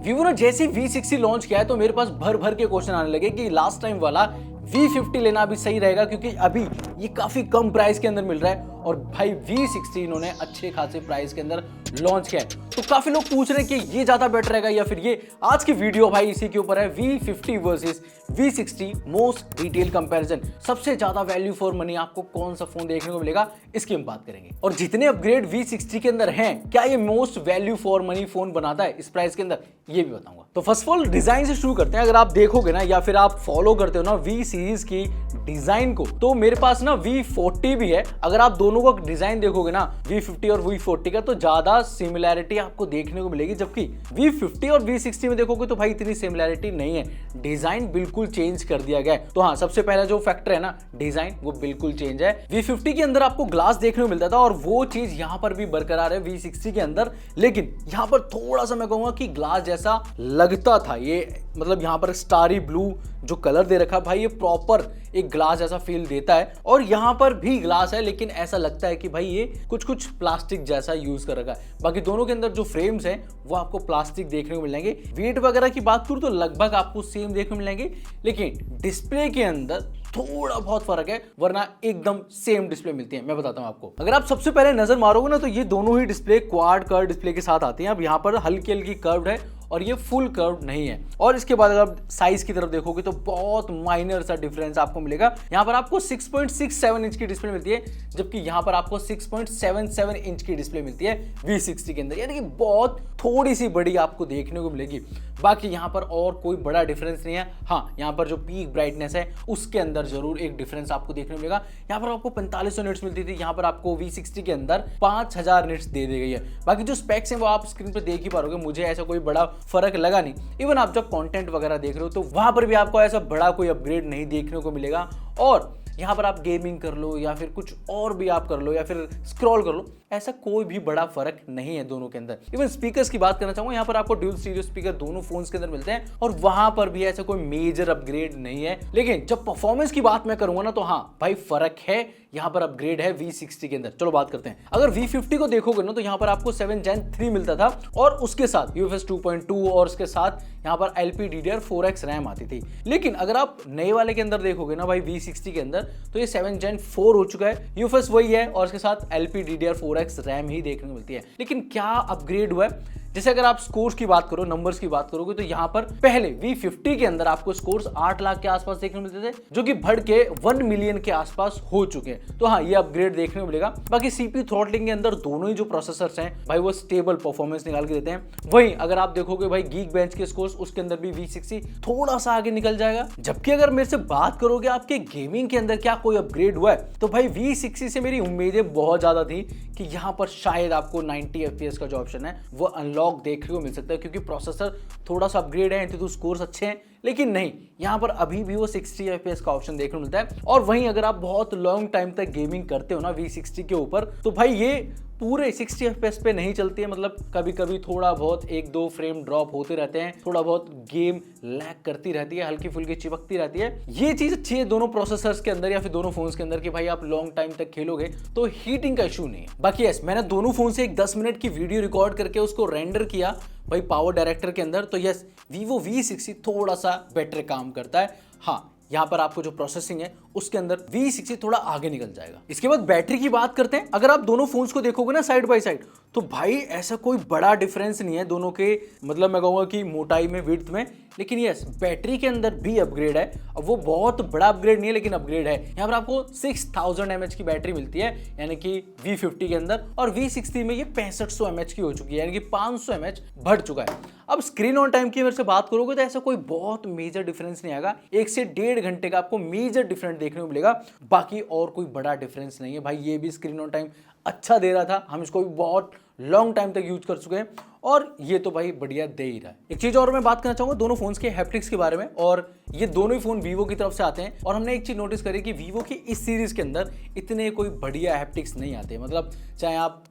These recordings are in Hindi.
वीवो ने जैसे V60 लॉन्च किया है तो मेरे पास भर भर के क्वेश्चन आने लगे कि लास्ट टाइम वाला V50 लेना भी सही रहेगा, क्योंकि अभी ये काफी कम प्राइस के अंदर मिल रहा है और भाई V60 इन्होंने अच्छे खासे प्राइस के अंदर लॉन्च किया है। तो काफी लोग पूछ रहे हैं कि ये ज्यादा बेटर रहेगा या फिर ये। आज की वीडियो भाई इसी के ऊपर है, V50 versus V60 most detail comparison. सबसे ज्यादा वैल्यू फॉर मनी आपको कौन सा फोन देखने को मिलेगा, इसकी हम बात करेंगे। और जितने अपग्रेड V60 के अंदर हैं, क्या ये most value for money phone बनाता है इस प्राइस के अंदर, ये भी बताऊंगा। तो फर्स्ट ऑफ ऑल डिजाइन से शुरू करते हैं। अगर आप देखोगे ना या फिर आप फॉलो करते हो ना V सीरीज की डिजाइन को, तो मेरे पास ना V40 भी है। अगर आप दोनों का डिजाइन देखोगे ना, V50 और V40 का, तो ज्यादा सिमिलैरिटी आपको देखने को मिलेगी, जबकि V50 और V60 में देखोगे तो भाई इतनी सिमिलैरिटी नहीं है। डिजाइन बिल्कुल चेंज कर दिया गया है। तो हाँ, सबसे पहला जो फैक्टर है ना डिजाइन, वो बिल्कुल चेंज है। V50 के अंदर आपको ग्लास देखने को मिलता था और वो चीज यहाँ पर भी बरकरार है V60 के अंदर, लेकिन यहाँ पर थोड़ा सा मैं कहूंगा कि ग्लास जैसा लगता था ये, मतलब यहाँ पर स्टारी ब्लू जो कलर दे रखा भाई, ये प्रॉपर एक ग्लास जैसा फील देता है। और यहाँ पर भी ग्लास है, लेकिन ऐसा लगता है कि भाई ये कुछ प्लास्टिक जैसा यूज कर रखा है। बाकी दोनों के अंदर जो फ्रेम्स हैं वो आपको प्लास्टिक देखने को मिलेंगे। वेट वगैरह की बात करूँ तो लगभग आपको सेम देखने को मिलेंगे, लेकिन डिस्प्ले के अंदर थोड़ा बहुत फर्क है, वरना एकदम सेम डिस्प्ले मिलती है। मैं बताता हूं आपको। अगर आप सबसे पहले नजर मारोगे ना, तो ये दोनों ही डिस्प्ले क्वाड कर्व डिस्प्ले के साथ आती हैं। अब यहाँ पर हल्की हल्की कर्व है और ये फुल कर्व नहीं है। और इसके बाद अगर साइज की तरफ देखोगे तो बहुत माइनर सा डिफरेंस आपको मिलेगा। यहाँ पर आपको 6.67 इंच की डिस्प्ले मिलती है, जबकि यहाँ पर आपको 6.77 इंच की डिस्प्ले मिलती है V60 के अंदर, यानी कि बहुत थोड़ी सी बड़ी आपको देखने को मिलेगी। बाकी यहाँ पर और कोई बड़ा डिफरेंस नहीं है। हाँ, यहाँ पर जो पीक ब्राइटनेस है उसके अंदर जरूर एक डिफरेंस आपको देखने को मिलेगा। यहाँ पर आपको 4500 निट्स मिलती थी, यहाँ पर आपको V60 के अंदर 5000 निट्स दे दी गई है। बाकी जो स्पेक्स हैं वो आप स्क्रीन पर देख ही पाओगे, मुझे ऐसा कोई बड़ा फर्क लगा नहीं। इवन आप जब कंटेंट वगैरह देख रहे हो तो वहां पर भी आपको ऐसा बड़ा कोई अपग्रेड नहीं देखने को मिलेगा। और यहाँ पर आप गेमिंग कर लो या फिर कुछ और भी आप कर लो या फिर स्क्रॉल कर लो, ऐसा कोई भी बड़ा फर्क नहीं है दोनों के अंदर। इवन स्पीकर्स की बात करना चाहूंगा, यहाँ पर आपको ड्यूल स्टीरियो स्पीकर दोनों फोन्स के अंदर मिलते हैं और वहां पर भी ऐसा कोई मेजर अपग्रेड नहीं है। लेकिन जब परफॉर्मेंस की बात मैं करूंगा ना, तो हाँ भाई फर्क है, यहाँ पर अपग्रेड है V60 के अंदर। चलो बात करते हैं। अगर V50 को देखोगे ना, तो यहाँ पर आपको 7 Gen 3 मिलता था और उसके साथ UFS 2.2 और उसके साथ यहाँ पर LPDDR4X रैम आती थी। लेकिन अगर आप नए वाले के अंदर देखोगे ना भाई V60 के अंदर, तो ये 7 Gen 4 हो चुका है, UFS वही है और उसके साथ LPDDR4X रैम ही देखने को मिलती है। लेकिन क्या अपग्रेड हुआ है? जैसे अगर आप स्कोर्स की बात करो, नंबर्स की बात करोगे, तो यहाँ पर पहले V50 के अंदर आपको स्कोर्स 8 लाख के आसपास देखने को मिलते थे, जो कि बढ़ के 1 मिलियन के आसपास हो चुके हैं। तो हाँ, ये अपग्रेड देखने को मिलेगा। बाकी CPU थ्रॉटलिंग के अंदर दोनों ही जो प्रोसेसर्स हैं भाई, वो स्टेबल परफॉर्मेंस निकाल के देते हैं। वहीं अगर आप देखोगे भाई Geekbench के स्कोर्स, उसके अंदर भी V60 थोड़ा सा आगे निकल जाएगा। जबकि अगर मेरे से बात करोगे आपके गेमिंग के अंदर क्या कोई अपग्रेड हुआ है, तो भाई V60 से मेरी उम्मीदें बहुत ज्यादा थी कि यहाँ पर शायद आपको 90 FPS का जो ऑप्शन है वो अनलॉक देखने को मिल सकता है, क्योंकि प्रोसेसर थोड़ा सा अपग्रेड है, तो स्कोर्स अच्छे हैं। लेकिन नहीं, यहाँ पर अभी भी वो 60 FPS का ऑप्शन देखने को मिलता है। और वहीं अगर आप बहुत लॉन्ग टाइम तक गेमिंग करते हो ना V60 के ऊपर, तो भाई ये पूरे 60 FPS पे नहीं चलती है। मतलब कभी कभी थोड़ा बहुत 1-2 फ्रेम ड्रॉप होते रहते हैं, थोड़ा बहुत गेम लैग करती रहती है, हल्की फुल्की चिपकती रहती है। ये चीज अच्छी है दोनों प्रोसेसर्स के अंदर या फिर दोनों फोन्स के अंदर कि भाई आप लॉन्ग टाइम तक खेलोगे तो हीटिंग का इशू नहीं है। बाकी यस, मैंने दोनों फोन से एक 10 मिनट की वीडियो रिकॉर्ड करके उसको रेंडर किया भाई पावर डायरेक्टर के अंदर, तो यस Vivo V60 थोड़ा सा बेटर काम करता है। हाँ, यहाँ पर आपको जो प्रोसेसिंग है उसके अंदर V60 थोड़ा आगे निकल जाएगा। इसके बाद बैटरी की बात करते हैं। अगर आप दोनों फोन्स को देखोगे ना साइड बाय साइड, तो भाई ऐसा कोई बड़ा डिफरेंस नहीं है दोनों के, मतलब मैं कहूंगा कि मोटाई में, विड्थ में। लेकिन यस, बैटरी के अंदर भी अपग्रेड है। अब वो बहुत बड़ा अपग्रेड नहीं है, लेकिन अपग्रेड है। यहाँ पर आपको 6000 mAh की बैटरी मिलती है, यानी कि V50 के अंदर, और V60 में ये 6500 mAh की हो चुकी है, यानी कि 500 mAh बढ़ चुका है। अब स्क्रीन ऑन टाइम की मेरे से बात करोगे तो ऐसा कोई बहुत मेजर डिफरेंस नहीं आएगा। 1 से 1.5 घंटे का आपको मेजर डिफरेंस देखने को मिलेगा, बाकी और कोई बड़ा डिफरेंस नहीं है। भाई ये भी स्क्रीन ऑन टाइम अच्छा दे रहा था, हम इसको भी बहुत लॉन्ग टाइम तक यूज कर चुके हैं और ये तो भाई बढ़िया दे ही रहा है। एक चीज और मैं बात करना चाहूंगा दोनों फोन्स के हैप्टिक्स के बारे में, और ये दोनों ही फोन वीवो की तरफ से आते हैं। और हमने एक चीज नोटिस करी कि वीवो की इस सीरीज के अंदर इतने कोई बढ़िया हैप्टिक्स नहीं आते। मतलब चाहे आप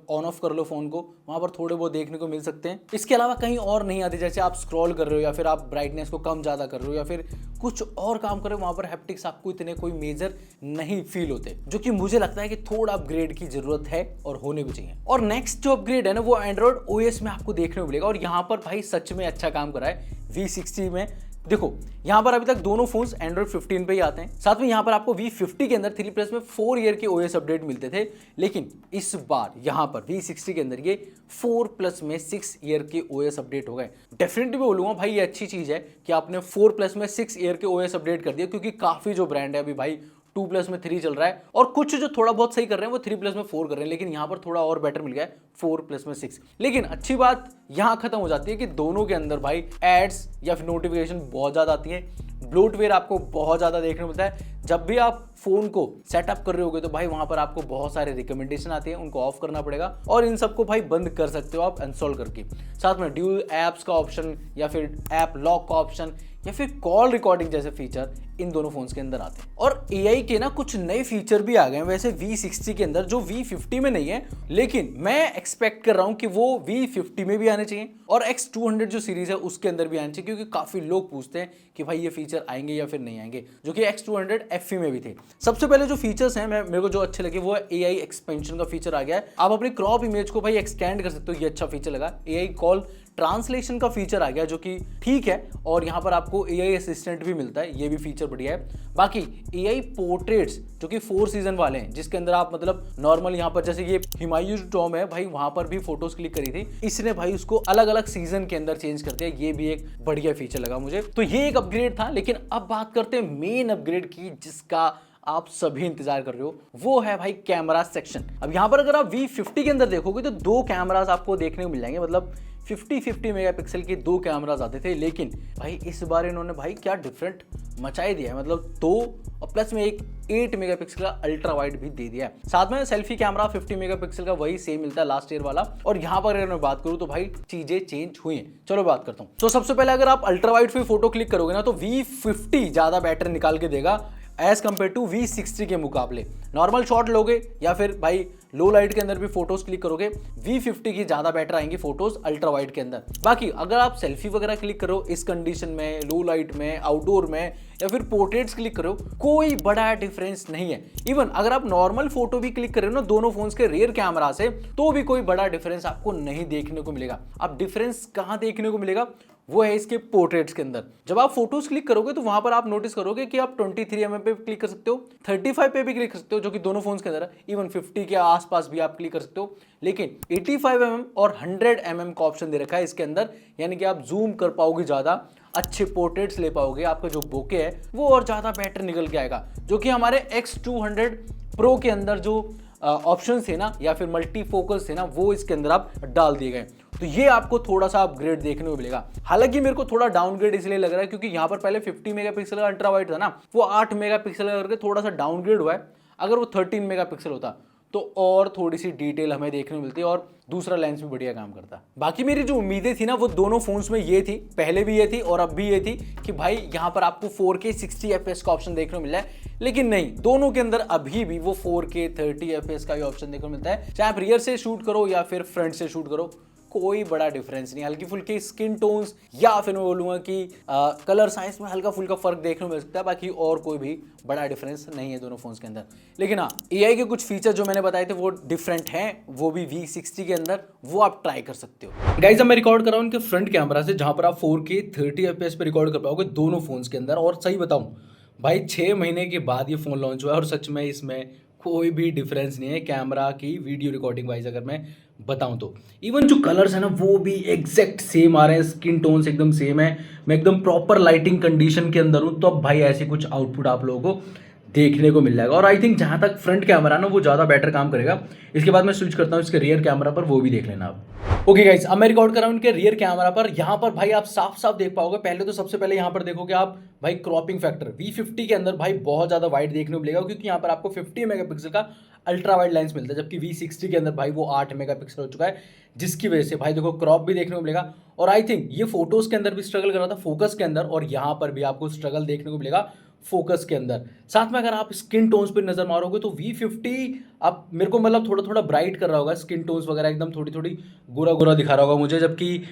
ऑन ऑफ कर लो फोन को, वहां पर थोड़े बहुत देखने को मिल सकते हैं, इसके अलावा कहीं और नहीं आते। जैसे आप स्क्रॉल कर रहे हो या फिर आप ब्राइटनेस को कम ज्यादा कर रहे हो या फिर कुछ और काम कर रहे हो, वहां पर हैप्टिक्स आपको इतने कोई मेजर नहीं फील होते, जो कि मुझे लगता है कि थोड़ा अपग्रेड की जरूरत है और होने भी चाहिए। और नेक्स्ट नेक्स्ट जो अपग्रेड है ना वो एंड्रॉइड ओएस में आपको देखने को मिलेगा और यहाँ पर भाई सच में अच्छा काम करा है V60 में। देखो यहाँ पर अभी तक दोनों फोन्स एंड्रॉइड 15 पे ही आते हैं, साथ में यहाँ पर आपको V50 के अंदर 3+ में 4 ईयर के ओएस अपडेट मिलते थे, लेकिन इस बार यहाँ पर V60 के अंदर ये 4+ में 6 ईयर के ओएस अपडेट हो गए। डेफिनेटली बोलूँगा भाई ये अच्छी चीज़ है कि आपने 4+ में 6 ईयर के ओएस अपडेट कर दिया, क्योंकि काफ़ी जो ब्रांड है अभी भाई 2+ में 3 चल रहा है और कुछ जो थोड़ा बहुत सही कर रहे हैं वो 3+ में 4 कर रहे हैं, लेकिन यहाँ पर थोड़ा और बेटर मिल गया है 4+ में 6। लेकिन अच्छी बात यहाँ खत्म हो जाती है कि दोनों के अंदर भाई एड्स या फिर नोटिफिकेशन बहुत ज़्यादा आती है, ब्लोटवेयर आपको बहुत ज़्यादा देखने को मिलता है। जब भी आप फोन को सेटअप कर रहे होगे तो भाई वहां पर आपको बहुत सारे रिकमेंडेशन आते हैं, उनको ऑफ करना पड़ेगा और इन सबको भाई बंद कर सकते हो आप इंस्टॉल करके। साथ में ड्यूल एप्स का ऑप्शन या फिर ऐप लॉक का ऑप्शन या फिर कॉल रिकॉर्डिंग जैसे फीचर इन दोनों फोन्स के अंदर आते हैं। और AI के ना कुछ नए फीचर भी आ गए हैं वैसे V60 के अंदर, जो V50 में नहीं है, लेकिन मैं एक्सपेक्ट कर रहा हूं कि वो V50 में भी आने चाहिए और X200 जो सीरीज है उसके अंदर भी आने चाहिए, क्योंकि काफी लोग पूछते हैं कि भाई ये फीचर आएंगे या फिर नहीं आएंगे, जो कि X200 FE में भी थे। सबसे पहले जो फीचर्स हैं मेरे को जो अच्छे लगे वो है AI एक्सपेंशन का फीचर आ गया है। आप अपनी क्रॉप इमेज को भाई एक्सटेंड कर सकते हो, ये अच्छा फीचर लगा। AI कॉल ट्रांसलेशन का फीचर आ गया जो कि ठीक है, और यहाँ पर आपको AI असिस्टेंट भी मिलता है, ये भी फीचर बढ़िया है। बाकी AI पोर्ट्रेट्स जो कि 4 सीजन वाले हैं, जिसके अंदर आप मतलब नॉर्मल यहाँ पर जैसे ये हिमायू टॉम है भाई, वहां पर भी फोटोज क्लिक करी थी, इसने भाई उसको अलग अलग सीजन के अंदर चेंज कर दिया, ये भी एक बढ़िया फीचर लगा मुझे। तो ये एक अपग्रेड था, लेकिन अब बात करते हैं मेन अपग्रेड की जिसका आप सभी इंतजार कर रहे हो, वो है भाई कैमरा सेक्शन। अब यहाँ पर अगर आप V50 के अंदर देखोगे तो 2 कैमरास आपको देखने को मिल जाएंगे, मतलब 50-50 मेगापिक्सल के 2 कैमरास आते थे, लेकिन भाई इस बार इन्होंने भाई क्या डिफरेंट मचाई दिया है, मतलब 2 और प्लस में एक 8 मेगापिक्सल का अल्ट्रा वाइड भी दे दिया है। साथ में सेल्फी कैमरा 50 मेगापिक्सल का वही सेम मिलता है लास्ट ईयर वाला। और यहाँ पर अगर मैं बात करूँ तो भाई चीजें चेंज हुई हैं। चलो बात करता हूँ। तो सबसे पहले अगर आप अल्ट्रा वाइड पे फोटो क्लिक करोगे ना तो V50 ज्यादा बेटर निकाल के देगा एज कम्पेयर टू V60 के मुकाबले। नॉर्मल शॉट लोगे या फिर भाई लो लाइट के अंदर भी फोटोज क्लिक करोगे, V50 की ज्यादा बेटर आएंगी फोटोज अल्ट्रा वाइड के अंदर। बाकी अगर आप सेल्फी वगैरह क्लिक करो इस कंडीशन में, लो लाइट में, आउटडोर में या फिर पोर्ट्रेट्स क्लिक करो, कोई बड़ा डिफरेंस नहीं है। इवन अगर आप नॉर्मल फोटो भी क्लिक कर रहे हो ना दोनों फोन्स के रियर कैमरा से, तो भी कोई बड़ा डिफरेंस आपको नहीं देखने को मिलेगा। अब डिफरेंस कहां देखने को मिलेगा, वो है इसके पोर्ट्रेट्स के अंदर। जब आप फोटोज क्लिक करोगे तो वहां पर आप नोटिस करोगे कि आप 23 mm पे क्लिक कर सकते हो, 35 पे भी क्लिक कर सकते हो, जो कि दोनों फोन्स के अंदर है। इवन 50 के आसपास भी आप क्लिक कर सकते हो, लेकिन 85 mm और 100 mm का ऑप्शन दे रखा है इसके अंदर, यानी कि आप जूम कर पाओगे ज्यादा, अच्छे पोर्ट्रेट्स ले पाओगे, आपका जो बोके है वो और ज्यादा बेटर निकल के आएगा, जो कि हमारे X200 Pro के अंदर जो ऑप्शन थे ना या फिर मल्टी फोकस थे ना, वो इसके अंदर आप डाल दिए गए। तो ये आपको थोड़ा सा अपग्रेड देखने को मिलेगा। हालांकि मेरे को थोड़ा डाउनग्रेड इसलिए लग रहा है क्योंकि यहाँ पर पहले 50 मेगापिक्सल का अल्ट्रा वाइड था ना, वो 8 मेगापिक्सल करके थोड़ा सा डाउनग्रेड हुआ है। अगर वो 13 मेगापिक्सल होता तो और थोड़ी सी डिटेल हमें देखने को मिलती है और दूसरा लेंस भी बढ़िया काम करता। बाकी मेरी जो उम्मीदें थी ना वो दोनों फोन्स में ये थी, पहले भी ये थी और अब भी ये थी कि भाई यहाँ पर आपको 4K 60 FPS का ऑप्शन देखने को मिला है, लेकिन नहीं, दोनों के अंदर अभी भी वो 4K 30 FPS का ही ऑप्शन देखने को मिलता है। चाहे आप रियर से शूट करो या फिर फ्रंट से शूट करो, कोई बड़ा डिफरेंस नहीं। हल्की फुल्की स्किन टोन्स या फिर मैं बोलूँगा कि कलर साइंस में हल्का फुल्का फर्क देखने को मिल सकता है, बाकी और कोई भी बड़ा डिफरेंस नहीं है दोनों फोन्स के अंदर। लेकिन हाँ, AI के कुछ फीचर जो मैंने बताए थे वो डिफरेंट हैं, वो भी V60 के अंदर, वो आप ट्राई कर सकते हो। गाइस अब मैं रिकॉर्ड कर रहा हूँ इनके फ्रंट कैमरा से, जहाँ पर आप 4K 30 FPS पे रिकॉर्ड कर पाओगे दोनों फोन्स के अंदर। और सही बताऊँ भाई 6 महीने के बाद ये फ़ोन लॉन्च हुआ है और सच में इसमें कोई भी डिफरेंस नहीं है कैमरा की वीडियो रिकॉर्डिंग वाइज अगर मैं बताऊं तो। इवन जो कलर्स है ना वो भी एग्जैक्ट सेम आ रहे हैं, स्किन टोन्स एकदम सेम है। मैं एकदम प्रॉपर लाइटिंग कंडीशन के अंदर हूं, तो अब भाई ऐसे कुछ आउटपुट आप लोगों को देखने को मिल जाएगा। और आई थिंक जहां तक फ्रंट कैमरा ना वो ज़्यादा बेटर काम करेगा। इसके बाद मैं स्विच करता हूँ इसके रियर कैमरा पर, वो भी देख लेना आप। ओके गाइस, अब मैं रिकॉर्ड कर रहा हूँ इनके रियर कैमरा पर। यहाँ पर भाई आप साफ साफ देख पाओगे। पहले तो सबसे पहले यहाँ पर देखोगे आप भाई क्रॉपिंग फैक्टर V50 के अंदर भाई बहुत ज़्यादा वाइड देखने को मिलेगा, क्योंकि यहाँ पर आपको 50 मेगापिक्सल का अल्ट्रा वाइड लेंस मिलता है, जबकि V60 के अंदर भाई वो 8 मेगापिक्सल हो चुका है, जिसकी वजह से भाई देखो क्रॉप भी देखने को मिलेगा। और आई थिंक ये फोटोज के अंदर भी स्ट्रगल कर रहा था फोकस के अंदर, और यहाँ पर भी आपको स्ट्रगल देखने को मिलेगा फोकस के अंदर। साथ में अगर आप स्किन टोन्स पर नजर मारोगे तो V50 आप मेरे को मतलब थोड़ा थोड़ा ब्राइट कर रहा होगा, स्किन टोन्स वगैरह एकदम थोड़ी थोड़ी गोरा गोरा दिखा रहा होगा मुझे, जबकि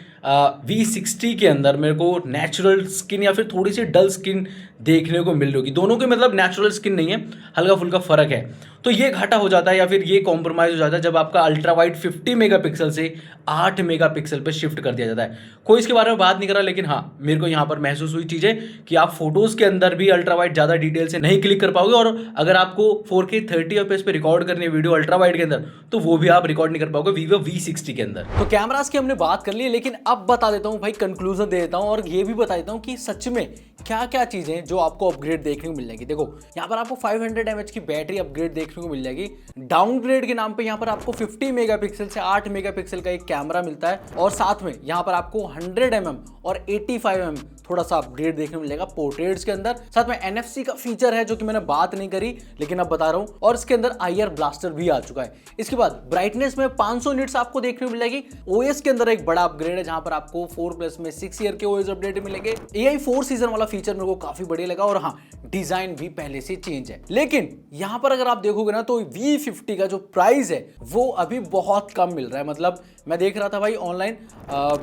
V60 के अंदर मेरे को नेचुरल स्किन या फिर थोड़ी सी डल स्किन देखने को मिल रही होगी। दोनों के मतलब नेचुरल स्किन नहीं है, हल्का फुल्का फर्क है। तो ये घाटा हो जाता है या फिर ये कॉम्प्रोमाइज हो जाता है जब आपका अल्ट्रा वाइड 50 मेगापिक्सल से 8 मेगापिक्सल पे शिफ्ट कर दिया जाता है। कोई इसके बारे में बात नहीं कर रहा, लेकिन हाँ मेरे को यहाँ पर महसूस हुई चीज़ें कि आप फोटोज के अंदर भी अल्ट्रा वाइड ज़्यादा डिटेल से नहीं क्लिक कर पाओगे, और अगर आपको 4K 30 एफपीएस पे रिकॉर्ड करनी है वीडियो अल्ट्रा वाइड के अंदर तो वो भी आप रिकॉर्ड नहीं कर पाओगे Vivo V60 के अंदर। तो कैमरास की हमने बात कर ली, लेकिन अब बता देता हूँ भाई, कंक्लूजन दे देता हूँ और ये भी बता देता हूँ कि सच में क्या क्या चीजें जो आपको अपग्रेड देखने को मिल जाएगी। देखो यहाँ पर आपको 500 mAh की बैटरी अपग्रेड देखने को मिल जाएगी। डाउनग्रेड के नाम पे यहाँ पर आपको 50 मेगापिक्सल से 8 मेगापिक्सल का एक कैमरा मिलता है, और साथ में यहाँ पर आपको 100 mm और 85 mm थोड़ा सा अपग्रेड देखने को मिलेगा पोर्ट्रेट्स के अंदर। साथ में NFC का फीचर है जो कि मैंने बात नहीं करी लेकिन अब बता रहा हूं, और इसके अंदर IR ब्लास्टर भी आ चुका है। इसके बाद ब्राइटनेस में 500 निट्स आपको देखने को मिलेगी। OS के अंदर एक बड़ा अपग्रेड है जहां पर आपको 4+ में 6 ईयर के OS अपडेट मिलेंगे। AI 4 सीजन वाला फीचर मेरे को काफी बढ़िया लगा, और हाँ डिजाइन भी पहले से चेंज है। लेकिन यहां पर अगर आप देखोगे ना तो V50 का जो प्राइस है वो अभी बहुत कम मिल रहा है। मतलब मैं देख रहा था भाई ऑनलाइन,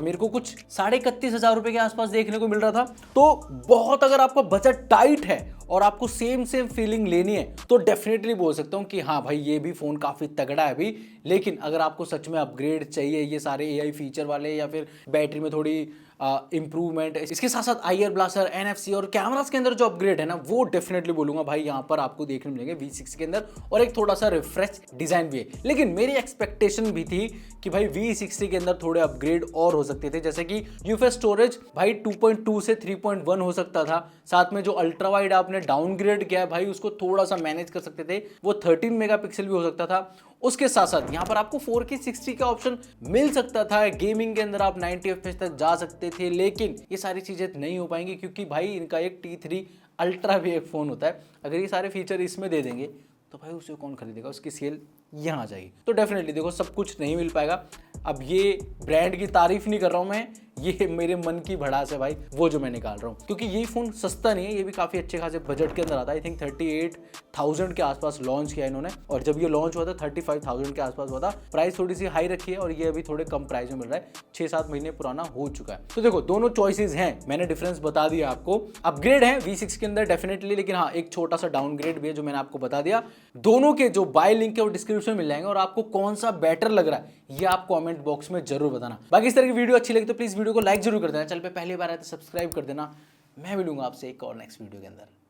मेरे को कुछ 31,500 रुपए के आसपास देखने को मिल रहा था। तो बहुत, अगर आपका बजट टाइट है और आपको सेम फीलिंग लेनी है तो डेफिनेटली बोल सकता हूं कि हाँ भाई ये भी फोन काफी तगड़ा है अभी। लेकिन अगर आपको सच में अपग्रेड चाहिए, ये सारे AI फीचर वाले या फिर बैटरी में थोड़ी इंप्रूवमेंट, इसके साथ साथ IR ब्लास्टर, NFC और कैमरास के अंदर जो अपग्रेड है ना, वो डेफिनेटली बोलूंगा भाई यहाँ पर आपको देखने मिलेंगे V60 के अंदर, और एक थोड़ा सा रिफ्रेश डिजाइन भी है। लेकिन मेरी एक्सपेक्टेशन भी थी कि भाई V60 के अंदर थोड़े अपग्रेड और हो सकते थे, जैसे कि UFS स्टोरेज भाई 2.2 से 3.1 हो सकता था। साथ में जो अल्ट्रा वाइड आपने डाउनग्रेड किया है भाई उसको थोड़ा सा मैनेज कर सकते थे, वो 13 मेगापिक्सल भी हो सकता था। उसके साथ साथ यहाँ पर आपको 4K 60 का ऑप्शन मिल सकता था। गेमिंग के अंदर आप 90 FPS तक जा सकते थे, लेकिन ये सारी चीजें नहीं हो पाएंगी क्योंकि भाई इनका एक T3 अल्ट्रा भी एक फोन होता है। अगर ये सारे फीचर इसमें दे देंगे तो भाई उसे कौन खरीदेगा, उसकी सेल यहाँ आ जाएगी। तो डेफिनेटली देखो सब कुछ नहीं मिल पाएगा। अब ये ब्रांड की तारीफ नहीं कर रहा हूँ मैं, ये मेरे मन की भड़ास है भाई वो जो मैं निकाल रहा हूँ, क्योंकि ये फोन सस्ता नहीं है, ये भी काफी अच्छे खासे बजट के अंदर आता है। आई थिंक 38,000 के आसपास लॉन्च किया इन्होंने, और जब ये लॉन्च हुआ था 35,000 के आसपास हुआ था। प्राइस थोड़ी सी हाई रखी है और ये अभी थोड़े कम प्राइस में मिल रहा है, 6-7 महीने पुराना हो चुका है। तो देखो दोनों चॉइसेस हैं, मैंने डिफरेंस बता दिया आपको। अपग्रेड है V6 के अंदर डेफिनेटली, लेकिन हाँ एक छोटा सा डाउनग्रेड भी है जो मैंने आपको बता दिया। दोनों के जो बाय लिंक है वो डिस्क्रिप्शन में मिल जाएंगे, और आपको कौन सा बेटर लग रहा है ये आप कमेंट बॉक्स में जरूर बताना। बाकी इस तरह की वीडियो अच्छी लगी तो प्लीज वीडियो को लाइक जरूर कर देना, चैनल पे पहली बार आए तो सब्सक्राइब कर देना। मैं मिलूंगा आपसे एक और नेक्स्ट वीडियो के अंदर।